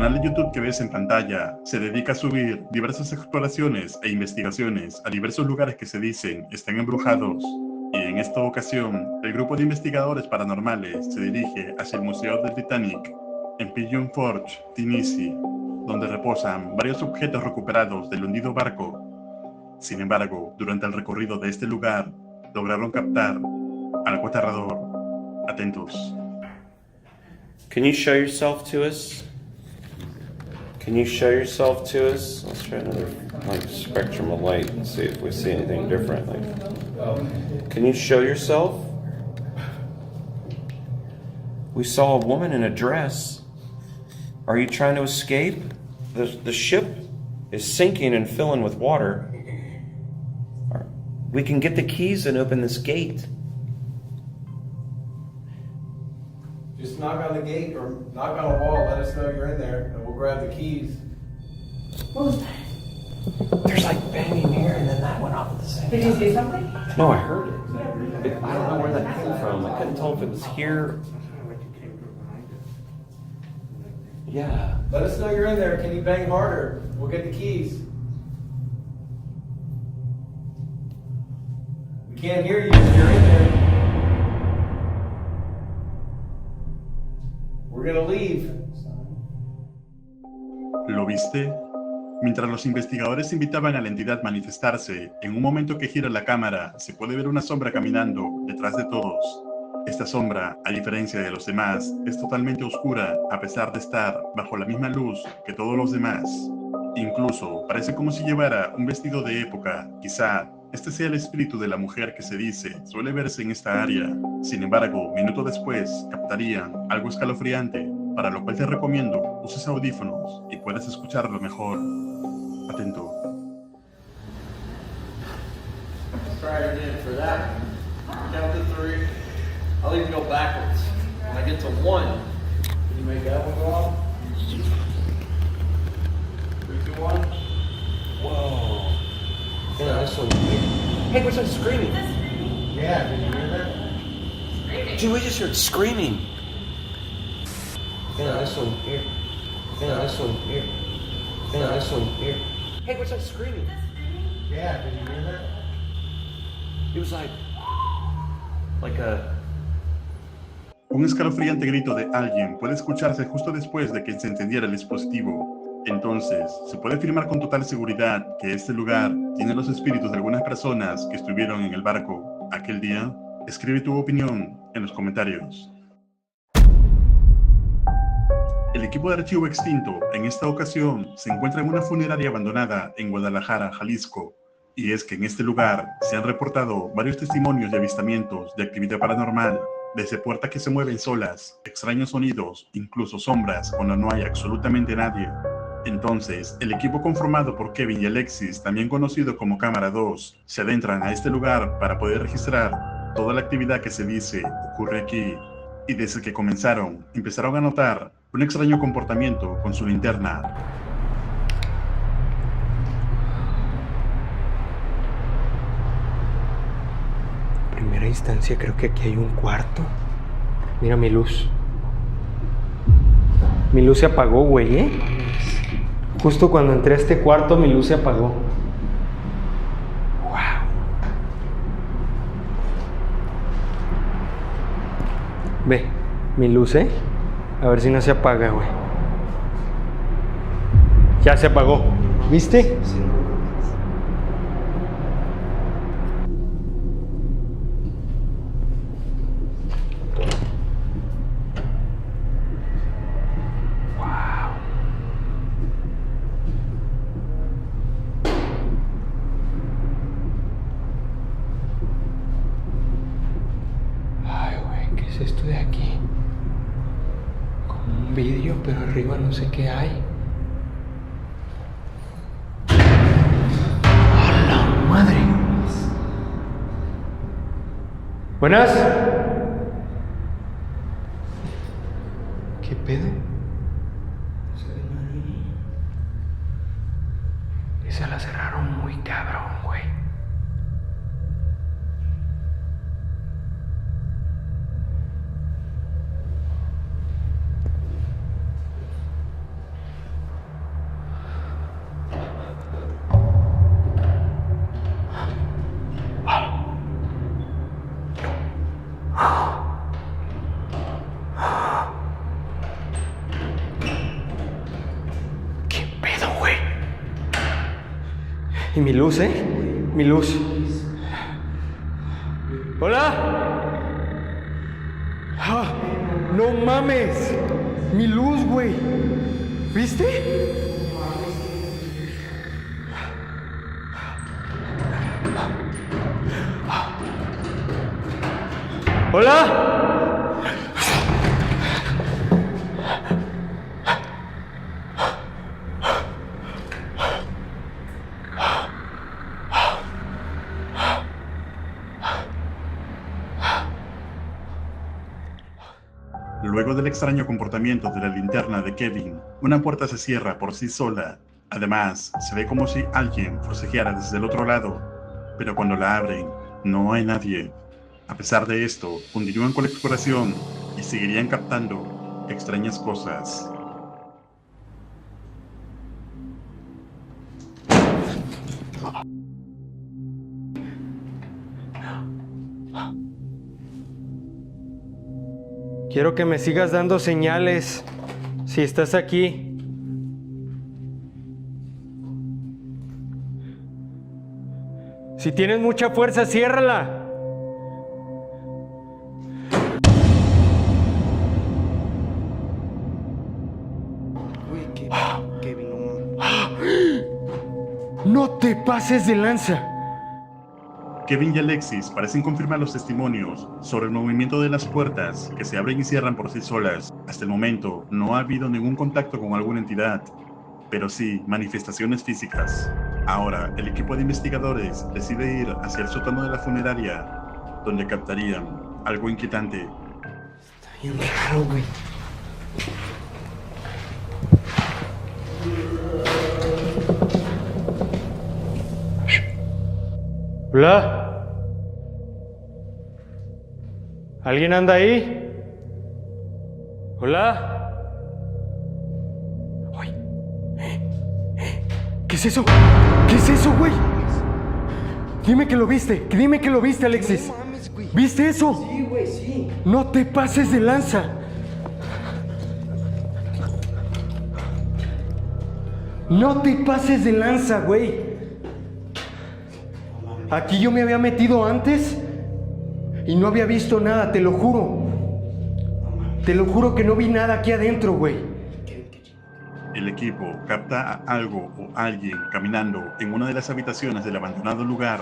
canal de YouTube que ves en pantalla se dedica a subir diversas exploraciones e investigaciones a diversos lugares que se dicen están embrujados. Y en esta ocasión, el grupo de investigadores paranormales se dirige hacia el Museo del Titanic, en Pigeon Forge, Tennessee, donde reposan varios objetos recuperados del hundido barco. Sin embargo, durante el recorrido de este lugar, lograron captar algo aterrador. Atentos. Can you show yourself to us? Can you show yourself to us? Let's try another spectrum of light and see if we see anything different. Can you show yourself? We saw a woman in a dress. Are you trying to escape? The ship is sinking and filling with water. We can get the keys and open this gate. Just knock on the gate or knock on a wall, let us know you're in there, and we'll grab the keys. What was that? There's like banging here and then that went off at the same time. Did you say something? No, I heard it. I don't know where that came from. I couldn't tell if it was here. Yeah. Let us know you're in there. Can you bang harder? We'll get the keys. We can't hear you if you're in there. We're gonna leave. ¿Lo viste? Mientras los investigadores invitaban a la entidad a manifestarse, en un momento que gira la cámara, se puede ver una sombra caminando detrás de todos. Esta sombra, a diferencia de los demás, es totalmente oscura a pesar de estar bajo la misma luz que todos los demás. Incluso parece como si llevara un vestido de época. Quizá este sea el espíritu de la mujer que se dice suele verse en esta área. Sin embargo, minutos después captarían algo escalofriante, para lo cual te recomiendo uses audífonos y puedas escucharlo mejor. Atento. Try it again for that. Count to 3. I'll even go backwards. When I get to 1, can you make that one go off? 3, 2, 1. Whoa. Yeah, this one. Hey, what's that screaming? Yeah, did you hear that? Dude, we just heard screaming. Yeah, this one here. Yeah, this one here. Yeah, this one here. Hey, what's that screaming? Yeah, did you hear that? It was like a... Un escalofriante grito de alguien puede escucharse justo después de que se encendiera el dispositivo. Entonces, se puede afirmar con total seguridad que este lugar tiene los espíritus de algunas personas que estuvieron en el barco aquel día. Escribe tu opinión en los comentarios. El equipo de archivo extinto en esta ocasión se encuentra en una funeraria abandonada en Guadalajara, Jalisco. Y es que en este lugar se han reportado varios testimonios de avistamientos de actividad paranormal, desde puertas que se mueven solas, extraños sonidos, incluso sombras cuando no hay absolutamente nadie. Entonces, el equipo conformado por Kevin y Alexis, también conocido como Cámara 2, se adentran a este lugar para poder registrar toda la actividad que se dice ocurre aquí. Y desde que comenzaron, empezaron a notar un extraño comportamiento con su linterna. En primera instancia creo que aquí hay un cuarto. Mira mi luz. Mi luz se apagó, güey, ¿eh? Justo cuando entré a este cuarto, mi luz se apagó. Wow. Ve, mi luz, ¿eh? A ver si no se apaga, güey. Ya se apagó. ¿Viste? ¿Qué es esto de aquí? Como un vidrio, pero arriba no sé qué hay. ¡A la madre! Buenas. ¿Qué pedo? Esa la cerraron muy cabrón, güey. mi luz, mi luz. ¡Hola! ¡Ah! ¡No mames! Mi luz, güey. ¿Viste? ¡Hola! Luego del extraño comportamiento de la linterna de Kevin, una puerta se cierra por sí sola. Además, se ve como si alguien forcejeara desde el otro lado, pero cuando la abren, no hay nadie. A pesar de esto, continúan con la exploración y seguirían captando extrañas cosas. Quiero que me sigas dando señales si estás aquí. Si tienes mucha fuerza, ciérrala. Güey, Kevin, no. No te pases de lanza. Kevin y Alexis parecen confirmar los testimonios sobre el movimiento de las puertas que se abren y cierran por sí solas. Hasta el momento no ha habido ningún contacto con alguna entidad, pero sí manifestaciones físicas. Ahora, el equipo de investigadores decide ir hacia el sótano de la funeraria, donde captarían algo inquietante. Está bien raro, güey. Hola. ¿Alguien anda ahí? Hola. Ay. ¿Qué es eso? ¿Qué es eso, güey? Dime que lo viste. Dime que lo viste, Alexis. No mames, güey. ¿Viste eso? Sí, güey, sí. No te pases de lanza. No te pases de lanza, güey. Aquí yo me había metido antes y no había visto nada, te lo juro. Te lo juro que no vi nada aquí adentro, güey. El equipo capta a algo o alguien caminando en una de las habitaciones del abandonado lugar,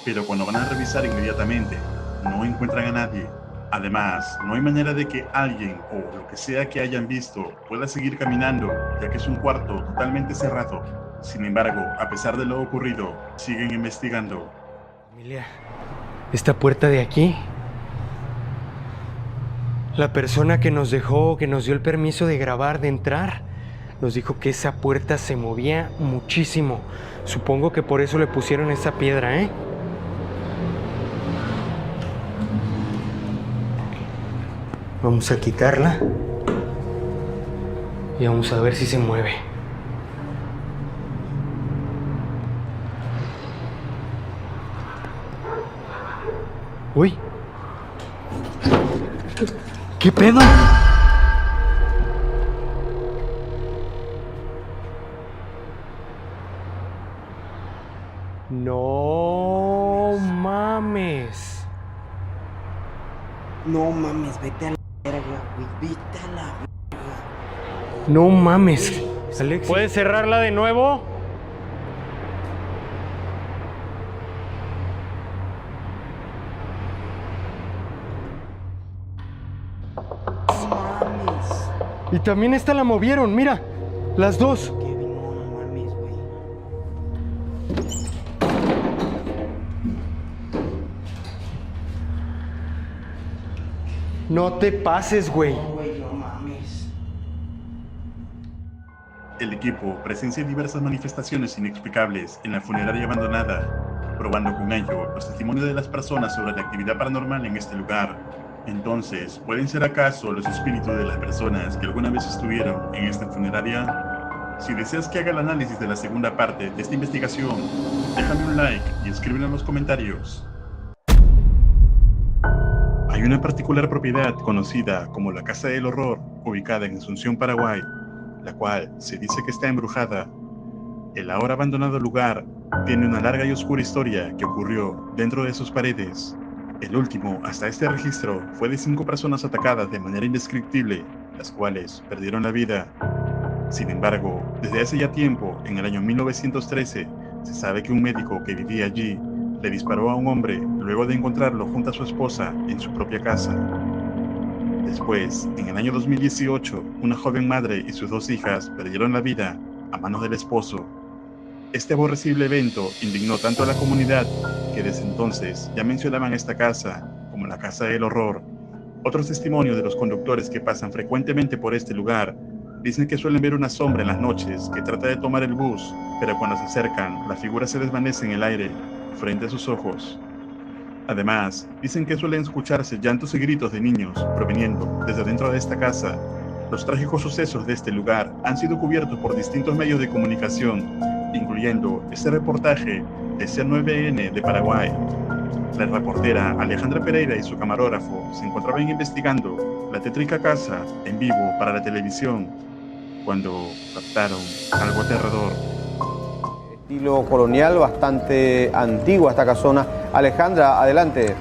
pero cuando van a revisar inmediatamente, no encuentran a nadie. Además, no hay manera de que alguien o lo que sea que hayan visto pueda seguir caminando, ya que es un cuarto totalmente cerrado. Sin embargo, a pesar de lo ocurrido, siguen investigando. Emilia, esta puerta de aquí, la persona que nos dejó, que nos dio el permiso de grabar, de entrar, nos dijo que esa puerta se movía muchísimo. Supongo que por eso le pusieron esa piedra, ¿eh? Vamos a quitarla y vamos a ver si se mueve. Uy. ¿Qué pedo? No mames. No mames, vete a la verga, güey. Vete a la verga. No mames. Alexis, ¿puedes cerrarla de nuevo? No mames. Y también esta la movieron, mira. Las dos. Kevin, no mames, güey. No te pases, güey. No, güey, no mames. El equipo presencia diversas manifestaciones inexplicables en la funeraria abandonada, probando con ello los testimonios de las personas sobre la actividad paranormal en este lugar. Entonces, ¿pueden ser acaso los espíritus de las personas que alguna vez estuvieron en esta funeraria? Si deseas que haga el análisis de la segunda parte de esta investigación, déjame un like y escríbelo en los comentarios. Hay una particular propiedad conocida como la Casa del Horror, ubicada en Asunción, Paraguay, la cual se dice que está embrujada. El ahora abandonado lugar tiene una larga y oscura historia que ocurrió dentro de sus paredes. El último, hasta este registro, fue de 5 personas atacadas de manera indescriptible, las cuales perdieron la vida. Sin embargo, desde hace ya tiempo, en el año 1913, se sabe que un médico que vivía allí le disparó a un hombre luego de encontrarlo junto a su esposa en su propia casa. Después, en el año 2018, una joven madre y sus 2 hijas perdieron la vida a manos del esposo. Este aborrecible evento indignó tanto a la comunidad que desde entonces ya mencionaban esta casa como la casa del horror. Otros testimonios de los conductores que pasan frecuentemente por este lugar dicen que suelen ver una sombra en las noches que trata de tomar el bus, pero cuando se acercan, la figura se desvanece en el aire frente a sus ojos. Además, dicen que suelen escucharse llantos y gritos de niños proveniendo desde dentro de esta casa. Los trágicos sucesos de este lugar han sido cubiertos por distintos medios de comunicación, incluyendo este reportaje de C9N de Paraguay. La reportera Alejandra Pereira y su camarógrafo se encontraban investigando la tétrica casa en vivo para la televisión cuando captaron algo aterrador. Estilo colonial, bastante antigua esta casona. Alejandra, adelante.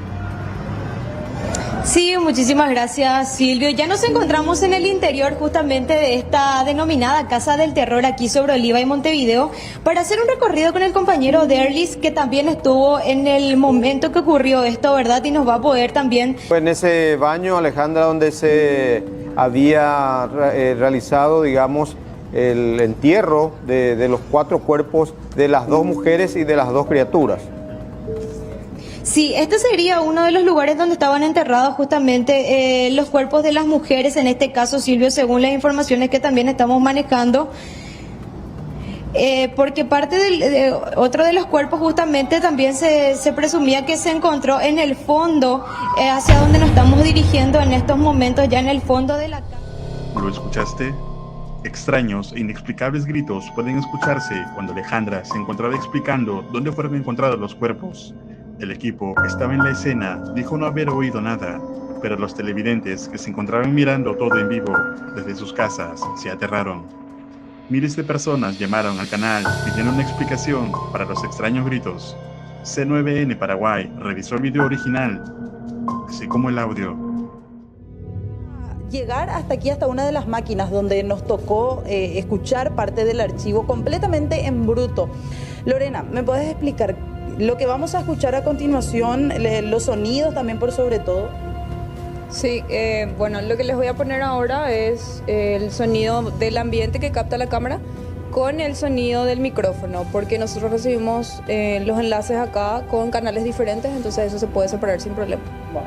Sí, muchísimas gracias, Silvio. Ya nos encontramos en el interior justamente de esta denominada Casa del Terror aquí sobre Oliva y Montevideo para hacer un recorrido con el compañero Derlis, que también estuvo en el momento que ocurrió esto, ¿verdad? Y nos va a poder también... Fue en ese baño, Alejandra, donde se había realizado, digamos, el entierro de los 4 cuerpos de las 2 mujeres y de las 2 criaturas. Sí, este sería uno de los lugares donde estaban enterrados justamente los cuerpos de las mujeres, en este caso, Silvio, según las informaciones que también estamos manejando, porque parte de otro de los cuerpos justamente también se presumía que se encontró en el fondo, hacia donde nos estamos dirigiendo en estos momentos, ya en el fondo de la casa. ¿Lo escuchaste? Extraños e inexplicables gritos pueden escucharse cuando Alejandra se encontraba explicando dónde fueron encontrados los cuerpos. El equipo que estaba en la escena dijo no haber oído nada, pero los televidentes que se encontraban mirando todo en vivo desde sus casas se aterraron. Miles de personas llamaron al canal pidiendo una explicación para los extraños gritos. C9N Paraguay revisó el video original, así como el audio. Llegar hasta aquí, hasta una de las máquinas donde nos tocó escuchar parte del archivo completamente en bruto. Lorena, ¿me puedes explicar lo que vamos a escuchar a continuación, los sonidos también por sobre todo? Sí, bueno, lo que les voy a poner ahora es el sonido del ambiente que capta la cámara con el sonido del micrófono, porque nosotros recibimos los enlaces acá con canales diferentes, entonces eso se puede separar sin problema.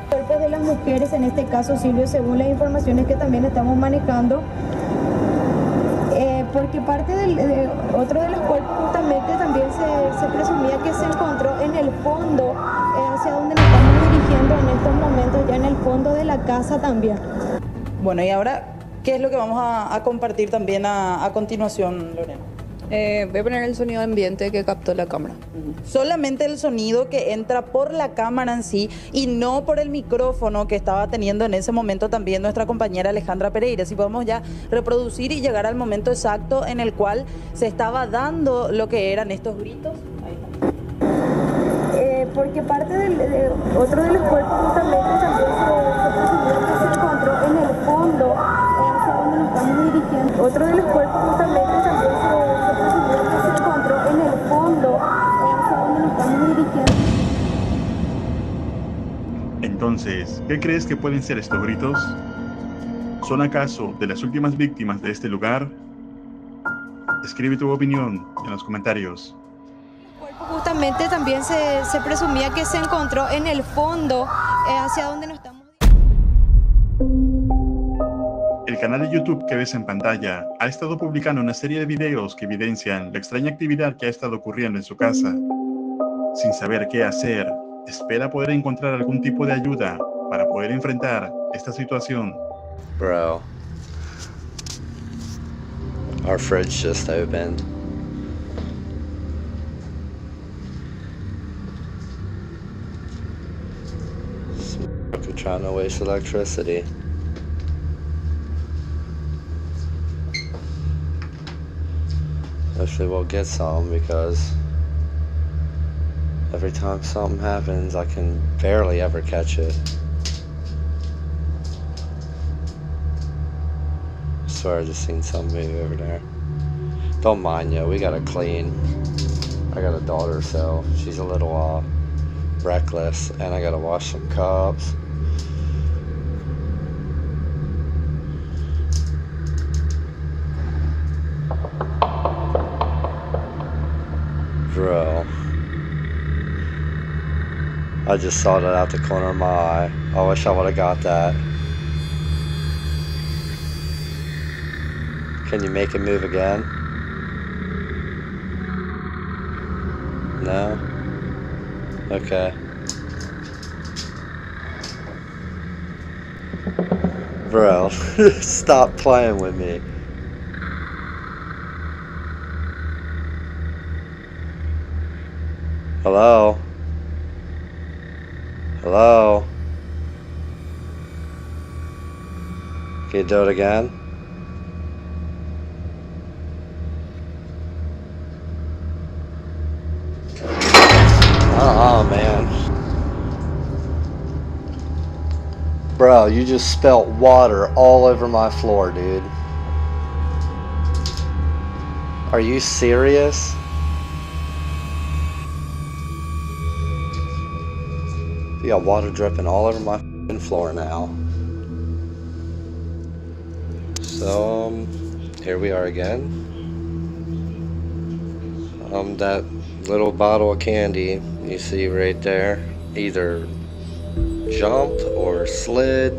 Cuerpos de las mujeres, en este caso, Silvio, según las informaciones que también estamos manejando, porque parte de otro de los cuerpos justamente también se presumía que se encontró en el fondo, hacia donde nos estamos dirigiendo en estos momentos, ya en el fondo de la casa también. Bueno, y ahora, ¿qué es lo que vamos a compartir también a continuación, Lorena? Voy a poner el sonido de ambiente que captó la cámara. Solamente el sonido que entra por la cámara en sí y no por el micrófono que estaba teniendo en ese momento también nuestra compañera Alejandra Pereira. Si podemos ya reproducir y llegar al momento exacto en el cual se estaba dando lo que eran estos gritos. Ahí está. Porque parte de otro de los cuerpos justamente también se presumió que se encontró en el fondo, hacia donde nos estamos dirigiendo. Otro de los cuerpos justamente también se presumió que se encontró en el fondo, hacia donde nos estamos dirigiendo. Entonces, ¿qué crees que pueden ser estos gritos? ¿Son acaso de las últimas víctimas de este lugar? Escribe tu opinión en los comentarios. Justamente también se presumía que se encontró en el fondo, hacia donde nos estamos. El canal de YouTube que ves en pantalla ha estado publicando una serie de videos que evidencian la extraña actividad que ha estado ocurriendo en su casa. Sin saber qué hacer, espera poder encontrar algún tipo de ayuda para poder enfrentar esta situación. Bro, our fridge just opened. We're trying to waste electricity. Hopefully we'll get some, because every time something happens, I can barely ever catch it. I swear I just seen something move over there. Don't mind yo, we gotta clean. I got a daughter, so she's a little reckless, and I gotta wash some cups. Bro, I just saw that out the corner of my eye. I wish I would have got that. Can you make it move again? No? Okay. Bro, stop playing with me. Hello? Hello? Can you do it again? Man. Bro, you just spilt water all over my floor, dude. Are you serious? You got water dripping all over my floor now. So, here we are again. That little bottle of candy you see right there either jumped or slid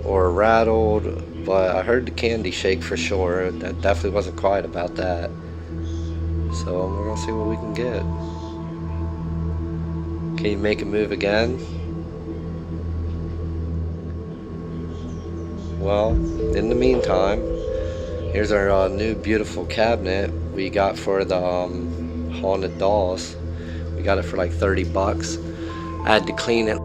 or rattled, but I heard the candy shake for sure. That definitely wasn't quiet about that. So we're gonna see what we can get. Can you make it move again? Well, in the meantime, here's our new beautiful cabinet we got for the haunted dolls. We got it for like 30 bucks. I had to clean it.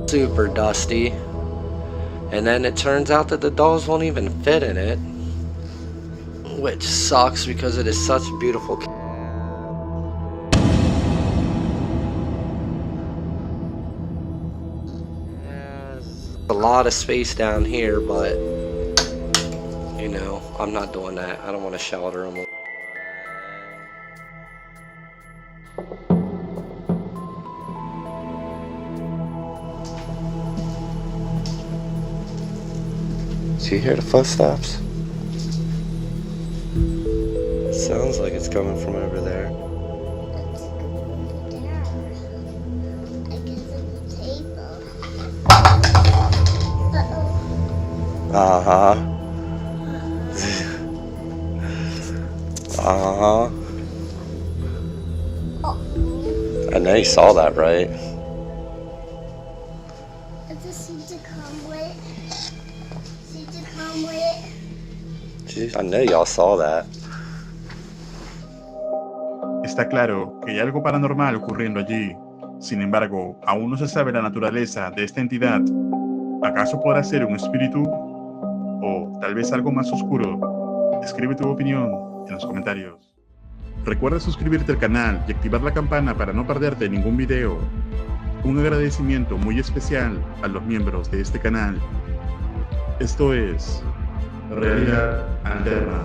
Super dusty. And then it turns out that the dolls won't even fit in it, which sucks because it is such a beautiful cabinet. A lot of space down here, but you know, I'm not doing that. I don't want to shelter them. Do you hear the footsteps? It sounds like it's coming from over there. Uh-huh. Uh-huh. I know you saw that, right? Jeez, I know y'all saw that. Está claro que hay algo paranormal ocurriendo allí. Sin embargo, aún no se sabe la naturaleza de esta entidad. ¿Acaso podrá ser un espíritu? ¿O tal vez algo más oscuro? Escribe tu opinión en los comentarios. Recuerda suscribirte al canal y activar la campana para no perderte ningún video. Un agradecimiento muy especial a los miembros de este canal. Esto es Realidad Alterna.